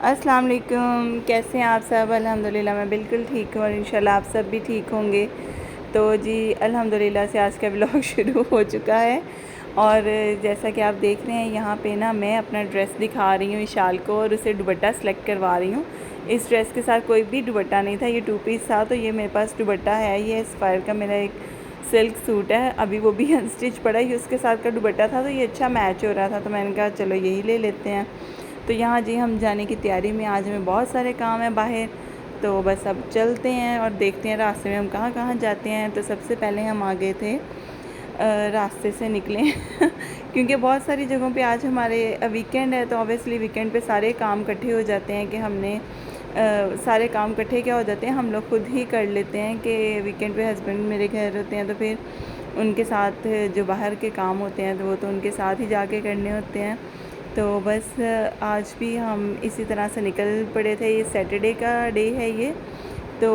अस्सलाम वालेकुम। कैसे हैं आप सब? अल्हम्दुलिल्लाह मैं बिल्कुल ठीक हूँ और इंशाल्लाह आप सब भी ठीक होंगे। तो जी अल्हम्दुलिल्लाह से आज का व्लॉग शुरू हो चुका है और जैसा कि आप देख रहे हैं यहाँ पे ना मैं अपना ड्रेस दिखा रही हूँ इशाल को और उसे दुपट्टा सेलेक्ट करवा रही हूँ। इस ड्रेस के साथ कोई भी दुपट्टा नहीं था, ये 2 पीस था, तो ये मेरे पास दुपट्टा है। ये एस्पायर का मेरा एक सिल्क सूट है, अभी वो भी अनस्टिच पड़ा है। उसके साथ का दुपट्टा था तो ये अच्छा मैच हो रहा था, तो मैंने कहा चलो यही ले लेते हैं। तो यहाँ जी हम जाने की तैयारी में, आज हमें बहुत सारे काम हैं बाहर, तो बस अब चलते हैं और देखते हैं रास्ते में हम कहाँ कहाँ जाते हैं। तो सबसे पहले हम आ गए थे रास्ते से निकले क्योंकि बहुत सारी जगहों पे आज हमारे वीकेंड है, तो ऑब्वियसली वीकेंड पे सारे काम इकट्ठे हो जाते हैं कि हमने सारे काम इकट्ठे क्या हो जाते हैं, हम लोग खुद ही कर लेते हैं कि वीकेंड पे हस्बैंड मेरे घर होते हैं तो फिर उनके साथ जो बाहर के काम होते हैं तो वो तो उनके साथ ही जाके करने होते हैं। तो बस आज भी हम इसी तरह से निकल पड़े थे। ये सैटरडे का डे है ये, तो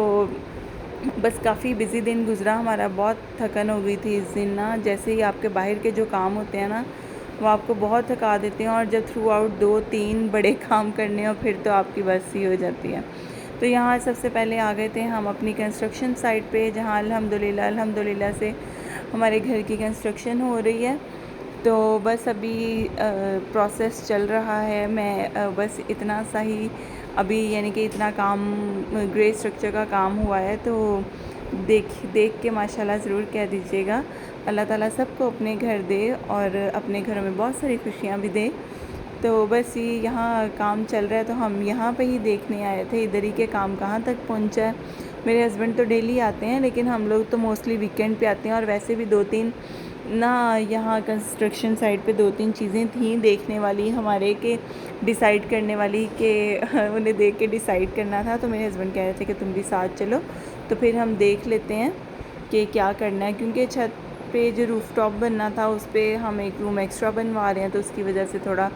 बस काफ़ी बिज़ी दिन गुज़रा हमारा, बहुत थकन हो गई थी इस दिन ना। जैसे ही आपके बाहर के जो काम होते हैं ना वो आपको बहुत थका देते हैं, और जब थ्रू आउट 2-3 बड़े काम करने हो फिर तो आपकी बस ही हो जाती है। तो यहाँ सबसे पहले आ गए थे हम अपनी कंस्ट्रक्शन साइट पे, जहाँ अल्हम्दुलिल्लाह से हमारे घर की कंस्ट्रक्शन हो रही है। तो बस अभी प्रोसेस चल रहा है। मैं बस इतना सा ही अभी, यानी कि इतना काम ग्रे स्ट्रक्चर का काम हुआ है, तो देख के माशाल्लाह ज़रूर कह दीजिएगा। अल्लाह ताला सबको अपने घर दे और अपने घरों में बहुत सारी खुशियाँ भी दे। तो बस ये यहाँ काम चल रहा है, तो हम यहाँ पे ही देखने आए थे इधर ही के काम कहाँ तक पहुँचा है। मेरे हस्बैंड तो डेली आते हैं, लेकिन हम लोग तो मोस्टली वीकेंड पे आते हैं। और वैसे भी 2-3 ना यहाँ कंस्ट्रक्शन साइट पे 2-3 चीज़ें थी देखने वाली हमारे, के डिसाइड करने वाली, कि उन्हें देख के डिसाइड करना था। तो मेरे हस्बैंड कह रहे थे कि तुम भी साथ चलो, तो फिर हम देख लेते हैं कि क्या करना है। क्योंकि छत पे जो रूफ़टॉप बनना था उस पर हम एक रूम एक्स्ट्रा बनवा रहे हैं, तो उसकी वजह से थोड़ा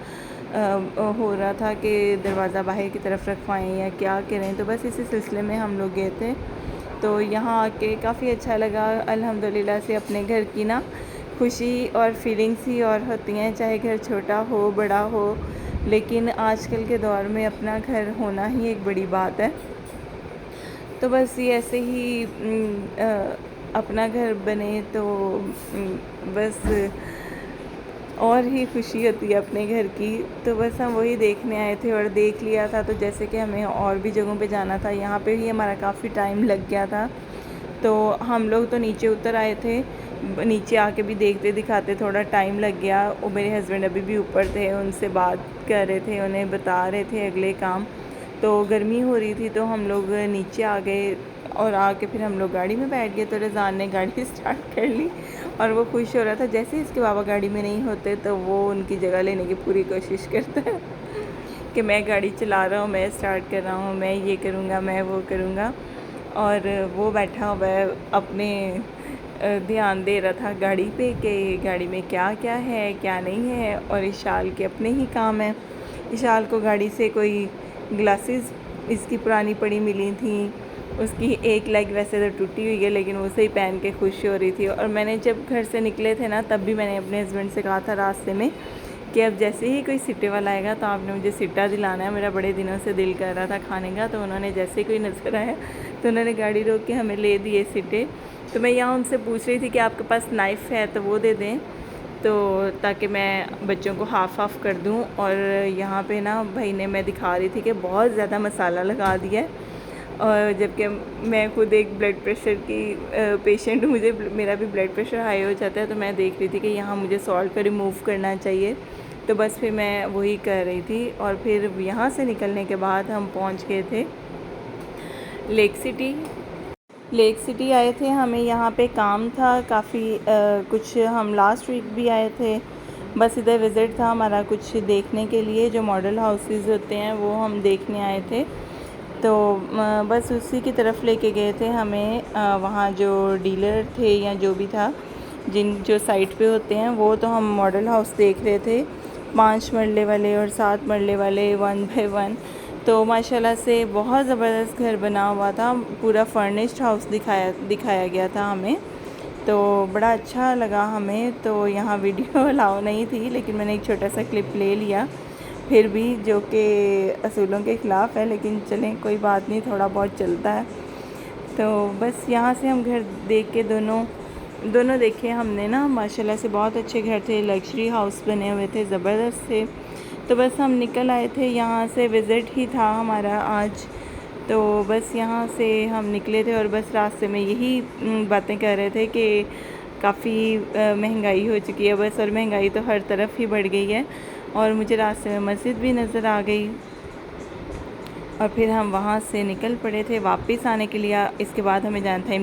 हो रहा था कि दरवाज़ा बाहर की तरफ रखवाएं या क्या करें। तो बस इसी सिलसिले में हम लोग गए थे। तो यहाँ आके काफ़ी अच्छा लगा अल्हम्दुलिल्लाह से। अपने घर की ना खुशी और फीलिंग्स ही और होती हैं, चाहे घर छोटा हो बड़ा हो, लेकिन आजकल के दौर में अपना घर होना ही एक बड़ी बात है। तो बस ये ऐसे ही अपना घर बने तो बस और ही खुशी होती है अपने घर की। तो बस हम वही देखने आए थे और देख लिया था। तो जैसे कि हमें और भी जगहों पे जाना था, यहाँ पे भी हमारा काफ़ी टाइम लग गया था। तो हम लोग तो नीचे उतर आए थे, नीचे आके भी देखते दिखाते थोड़ा टाइम लग गया। और मेरे हस्बैंड अभी भी ऊपर थे, उनसे बात कर रहे थे, उन्हें बता रहे थे अगले काम। तो गर्मी हो रही थी तो हम लोग नीचे आ गए और आके फिर हम लोग गाड़ी में बैठ गए। तो रज़ान ने गाड़ी स्टार्ट कर ली और वो खुश हो रहा था। जैसे इसके बाबा गाड़ी में नहीं होते तो वो उनकी जगह लेने की पूरी कोशिश करता है कि मैं गाड़ी चला रहा हूँ, मैं स्टार्ट कर रहा हूँ, मैं ये करूँगा, मैं वो करूँगा। और वो बैठा हुआ है अपने ध्यान दे रहा था गाड़ी पे कि गाड़ी में क्या क्या है क्या नहीं है। और इशाल के अपने ही काम है। इशाल को गाड़ी से कोई ग्लासेस इसकी पुरानी पड़ी मिली थी, उसकी एक लेग वैसे तो टूटी हुई है, लेकिन उसे ही पहन के खुश हो रही थी। और मैंने जब घर से निकले थे ना, तब भी मैंने अपने हस्बैंड से कहा था रास्ते में कि अब जैसे ही कोई सिट्टे वाला आएगा तो आपने मुझे सिट्टा दिलाना है, मेरा बड़े दिनों से दिल कर रहा था खाने का। तो उन्होंने जैसे ही कोई नज़र आया तो उन्होंने गाड़ी रोक के हमें ले दिए सिट्टे। तो मैं यहाँ उनसे पूछ रही थी कि आपके पास नाइफ़ है तो वो दे दें, तो ताकि मैं बच्चों को हाफ़ कर दूँ। और यहाँ पे ना भाई ने, मैं दिखा रही थी कि बहुत ज़्यादा मसाला लगा दिया है, और जबकि मैं खुद एक ब्लड प्रेशर की पेशेंट हूँ, मुझे मेरा भी ब्लड प्रेशर हाई हो जाता है। तो मैं देख रही थी कि यहाँ मुझे सॉल्ट को रिमूव करना चाहिए, तो बस फिर मैं वही कर रही थी। और फिर यहाँ से निकलने के बाद हम पहुँच गए थे लेक सिटी। लेक सिटी आए थे, हमें यहाँ पे काम था काफ़ी कुछ। हम लास्ट वीक भी आए थे, बस इधर विज़िट था हमारा कुछ देखने के लिए। जो मॉडल हाउसेस होते हैं वो हम देखने आए थे, तो बस उसी की तरफ लेके गए थे हमें। वहाँ जो डीलर थे या जो भी था, जो साइट पे होते हैं, वो तो हम मॉडल हाउस देख रहे थे, 5 मरले वाले और 7 मरले वाले 1 बाय 1। तो माशाल्लाह से बहुत ज़बरदस्त घर बना हुआ था, पूरा फर्निश्ड हाउस दिखाया गया था हमें, तो बड़ा अच्छा लगा हमें। तो यहाँ वीडियो अलाउ नहीं थी, लेकिन मैंने एक छोटा सा क्लिप ले लिया। फिर भी, जो कि असूलों के ख़िलाफ़ है, लेकिन चलें कोई बात नहीं, थोड़ा बहुत चलता है। तो बस यहाँ से हम घर देख के दोनों देखे हमने ना, माशाल्लाह से बहुत अच्छे घर थे, लग्जरी हाउस बने हुए थे, ज़बरदस्त थे। तो बस हम निकल आए थे यहाँ से, विज़िट ही था हमारा आज। तो बस यहाँ से हम निकले थे और बस रास्ते में यही बातें कर रहे थे कि काफ़ी महंगाई हो चुकी है बस, और महंगाई तो हर तरफ ही बढ़ गई है। और मुझे रास्ते में मस्जिद भी नज़र आ गई और फिर हम वहाँ से निकल पड़े थे वापस आने के लिए। इसके बाद हमें जाना था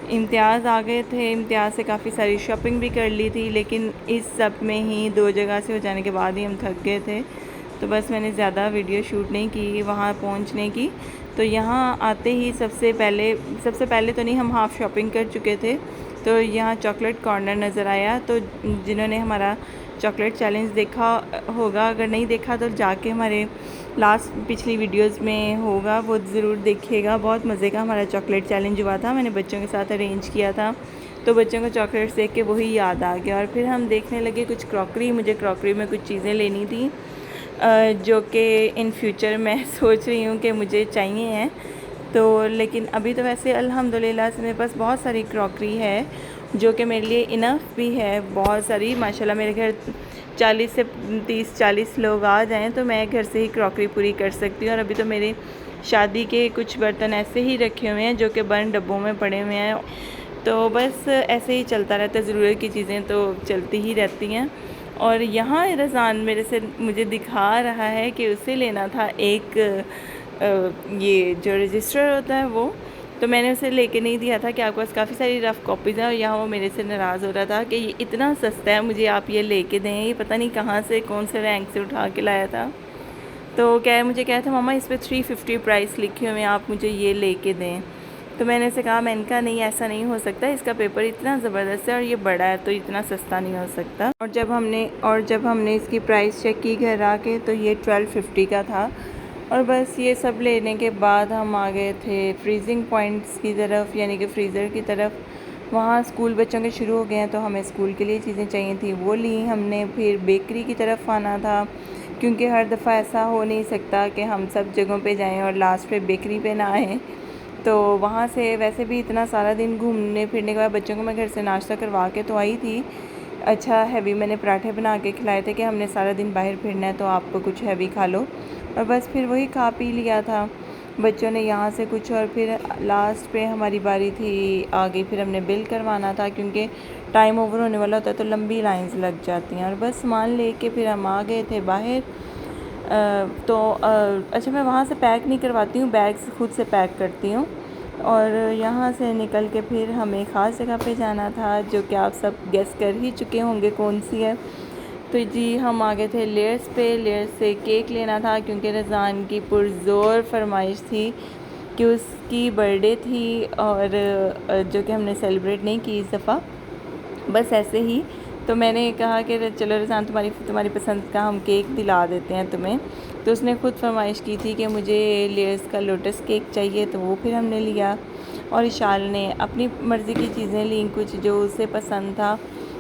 इम्तियाज़ आ गए थे। इम्तियाज़ से काफ़ी सारी शॉपिंग भी कर ली थी, लेकिन इस सब में ही 2 जगह से हो जाने के बाद ही हम थक गए थे। तो बस मैंने ज़्यादा वीडियो शूट नहीं की वहाँ पहुँचने की। तो यहाँ आते ही सबसे पहले तो नहीं, हम हाफ़ शॉपिंग कर चुके थे। तो यहाँ चॉकलेट कॉर्नर नज़र आया। तो जिन्होंने हमारा चॉकलेट चैलेंज देखा होगा, अगर नहीं देखा तो जाके हमारे पिछली वीडियोस में होगा, वो ज़रूर देखिएगा। बहुत मज़े का हमारा चॉकलेट चैलेंज हुआ था, मैंने बच्चों के साथ अरेंज किया था। तो बच्चों को चॉकलेट्स देख के वही याद आ गया। और फिर हम देखने लगे कुछ क्रॉकरी। मुझे क्रॉकरी में कुछ चीज़ें लेनी थी जो कि इन फ्यूचर मैं सोच रही हूँ कि मुझे चाहिए हैं। तो लेकिन अभी तो वैसे अल्हम्दुलिल्लाह से मेरे पास बहुत सारी क्रॉकरी है जो कि मेरे लिए इनफ भी है, बहुत सारी। माशाल्लाह मेरे घर 30-40 लोग आ जाएं तो मैं घर से ही क्रॉकरी पूरी कर सकती हूँ। और अभी तो मेरे शादी के कुछ बर्तन ऐसे ही रखे हुए हैं जो कि बंद डब्बों में पड़े हुए हैं। तो बस ऐसे ही चलता रहता है, ज़रूरत की चीज़ें तो चलती ही रहती हैं। और यहाँ रज़ान मुझे दिखा रहा है कि उसे लेना था एक ये जो रजिस्टर होता है वो। तो मैंने उसे लेके नहीं दिया था कि आपके पास काफ़ी सारी रफ़ कॉपीज़ हैं, और यहाँ वो मेरे से नाराज़ हो रहा था कि ये इतना सस्ता है, मुझे आप ये लेके दें। ये पता नहीं कहाँ से, कौन से रैंक से उठा के लाया था। तो मुझे कहा था मामा इस पर 350 प्राइस लिखी हुई है, आप मुझे ये लेके दें। तो मैंने उसे कहा, मैंने कहा नहीं ऐसा नहीं हो सकता, इसका पेपर इतना ज़बरदस्त है और ये बड़ा है तो इतना सस्ता नहीं हो सकता। और जब हमने इसकी प्राइस चेक की घर आके तो ये 1250 का था। और बस ये सब लेने के बाद हम आ गए थे फ्रीजिंग पॉइंट्स की तरफ, यानी कि फ्रीज़र की तरफ। वहाँ स्कूल बच्चों के शुरू हो गए हैं तो हमें स्कूल के लिए चीज़ें चाहिए थी, वो ली हमने। फिर बेकरी की तरफ आना था, क्योंकि हर दफ़ा ऐसा हो नहीं सकता कि हम सब जगहों पे जाएं और लास्ट पे बेकरी पे ना आएँ। तो वहाँ से वैसे भी इतना सारा दिन घूमने फिरने के बाद बच्चों को मैं घर से नाश्ता करवा के तो आई थी। अच्छा हैवी मैंने पराठे बना के खिलाए थे कि हमने सारा दिन बाहर फिरना है तो आप कुछ हैवी खा लो। और बस फिर वही खा पी लिया था बच्चों ने यहाँ से कुछ। और फिर लास्ट पे हमारी बारी थी आगे, फिर हमने बिल करवाना था क्योंकि टाइम ओवर होने वाला होता है तो लंबी लाइंस लग जाती हैं। और बस सामान लेके फिर हम आ गए थे बाहर। अच्छा मैं वहाँ से पैक नहीं करवाती हूँ, बैग्स खुद से पैक करती हूँ। और यहाँ से निकल के फिर हमें ख़ास जगह पे जाना था जो कि आप सब गेस कर ही चुके होंगे कौन सी है। तो जी हम आ गए थे लेयर्स पे। लेयर्स से केक लेना था क्योंकि रज़ान की पुरज़ोर फरमाइश थी कि उसकी बर्थडे थी, और जो कि हमने सेलिब्रेट नहीं की इस दफ़ा, बस ऐसे ही। तो मैंने कहा कि चलो रज़ान तुम्हारी पसंद का हम केक दिला देते हैं तुम्हें। तो उसने ख़ुद फरमाइश की थी कि मुझे लेयर्स का लोटस केक चाहिए, तो वो फिर हमने लिया। और इशाल ने अपनी मर्ज़ी की चीज़ें ली, कुछ जो उसे पसंद था।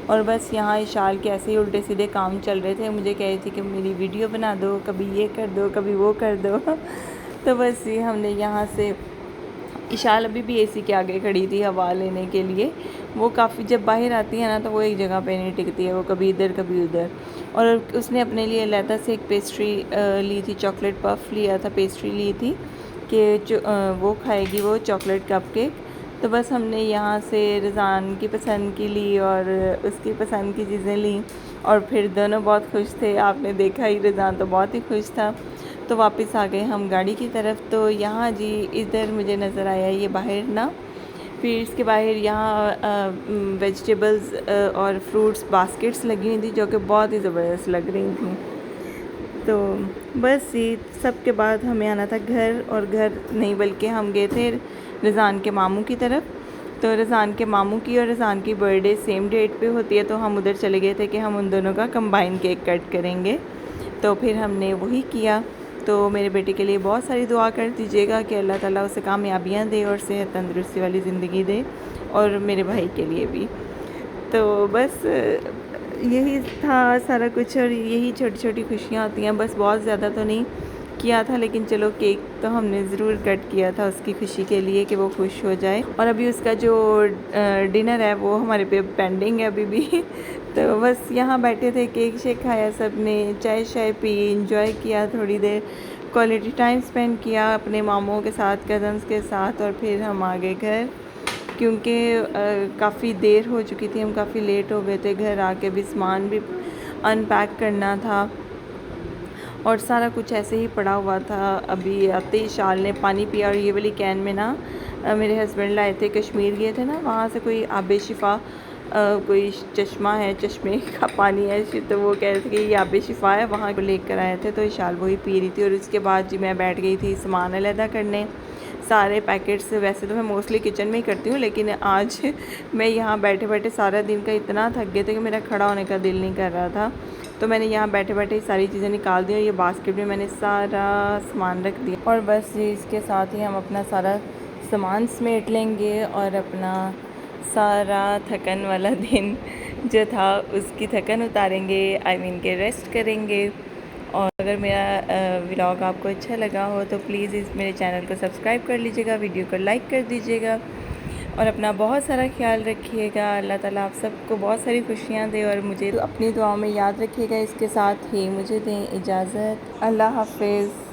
और बस यहाँ इशाल के ऐसे ही उल्टे सीधे काम चल रहे थे, मुझे कह रही थी कि मेरी वीडियो बना दो, कभी ये कर दो, कभी वो कर दो। तो बस ये हमने यहाँ से, इशाल अभी भी एसी के आगे खड़ी थी हवा लेने के लिए। वो काफ़ी, जब बाहर आती है ना तो वो एक जगह पे नहीं टिकती है, वो कभी इधर कभी उधर। और उसने अपने लिए अलहदा से एक पेस्ट्री ली थी, चॉकलेट पफ लिया था, पेस्ट्री ली थी कि वो खाएगी, वो चॉकलेट कप केक। तो बस हमने यहाँ से रज़ान की पसंद की ली और उसकी पसंद की चीज़ें ली, और फिर दोनों बहुत खुश थे। आपने देखा ही, रज़ान तो बहुत ही खुश था। तो वापस आ गए हम गाड़ी की तरफ। तो यहाँ जी इधर मुझे नज़र आया ये बाहर ना, फिर इसके बाहर यहाँ वेजिटेबल्स और फ्रूट्स बास्केट्स लगी हुई थी जो कि बहुत ही ज़बरदस्त लग रही थी। तो बस ये सब के बाद हमें आना था घर, और घर नहीं बल्कि हम गए थे रज़ान के मामू की तरफ। तो रज़ान के मामू की और रज़ान की बर्थडे सेम डेट पे होती है, तो हम उधर चले गए थे कि हम उन दोनों का कंबाइन केक कट करेंगे। तो फिर हमने वही किया। तो मेरे बेटे के लिए बहुत सारी दुआ कर दीजिएगा कि अल्लाह ताला उसे कामयाबियाँ दे और सेहत तंदुरुस्ती वाली ज़िंदगी दे, और मेरे भाई के लिए भी। तो बस यही था सारा कुछ, और यही छोटी छोटी खुशियाँ होती हैं। बस बहुत ज़्यादा तो नहीं किया था, लेकिन चलो केक तो हमने ज़रूर कट किया था उसकी खुशी के लिए कि वो खुश हो जाए। और अभी उसका जो डिनर है वो हमारे पे पेंडिंग है अभी भी। तो बस यहाँ बैठे थे, केक शेक खाया सब ने, चाय शाय पी, इंजॉय किया, थोड़ी देर क्वालिटी टाइम स्पेंड किया अपने मामों के साथ, कज़न्स के साथ, और फिर हम आ गए घर, क्योंकि काफ़ी देर हो चुकी थी, हम काफ़ी लेट हो गए थे। घर आके भी सामान भी अनपैक करना था और सारा कुछ ऐसे ही पड़ा हुआ था। अभी आते ही शाल ने पानी पिया, और ये वाली कैन में ना मेरे हस्बैंड लाए थे, कश्मीर गए थे ना, वहाँ से कोई आबे शिफ़ा कोई चश्मा है, चश्मे का पानी है, तो वो कह रहे थे कि ये आबे शिफ़ा है, वहाँ को लेकर आए थे। तो शाल वही पी रही थी, और उसके बाद जी मैं बैठ गई थी सामान अलहदा करने, सारे पैकेट्स। वैसे तो मैं मोस्टली किचन में ही करती हूँ, लेकिन आज मैं यहाँ बैठे बैठे सारा दिन का इतना थक गए थे कि मेरा खड़ा होने का दिल नहीं कर रहा था। तो मैंने यहाँ बैठे बैठे सारी चीज़ें निकाल दी, और ये बास्केट में मैंने सारा सामान रख दिया। और बस जी इसके साथ ही हम अपना सारा सामान समेट लेंगे, और अपना सारा थकन वाला दिन जो था उसकी थकन उतारेंगे, आई मीन के रेस्ट करेंगे। और अगर मेरा व्लॉग आपको अच्छा लगा हो तो प्लीज़ इस मेरे चैनल को सब्सक्राइब कर लीजिएगा, वीडियो को लाइक कर दीजिएगा, और अपना बहुत सारा ख्याल रखिएगा। अल्लाह ताला आप सबको बहुत सारी खुशियाँ दे, और मुझे अपनी दुआओं में याद रखिएगा। इसके साथ ही मुझे दें इजाज़त। अल्लाह हाफ़िज़।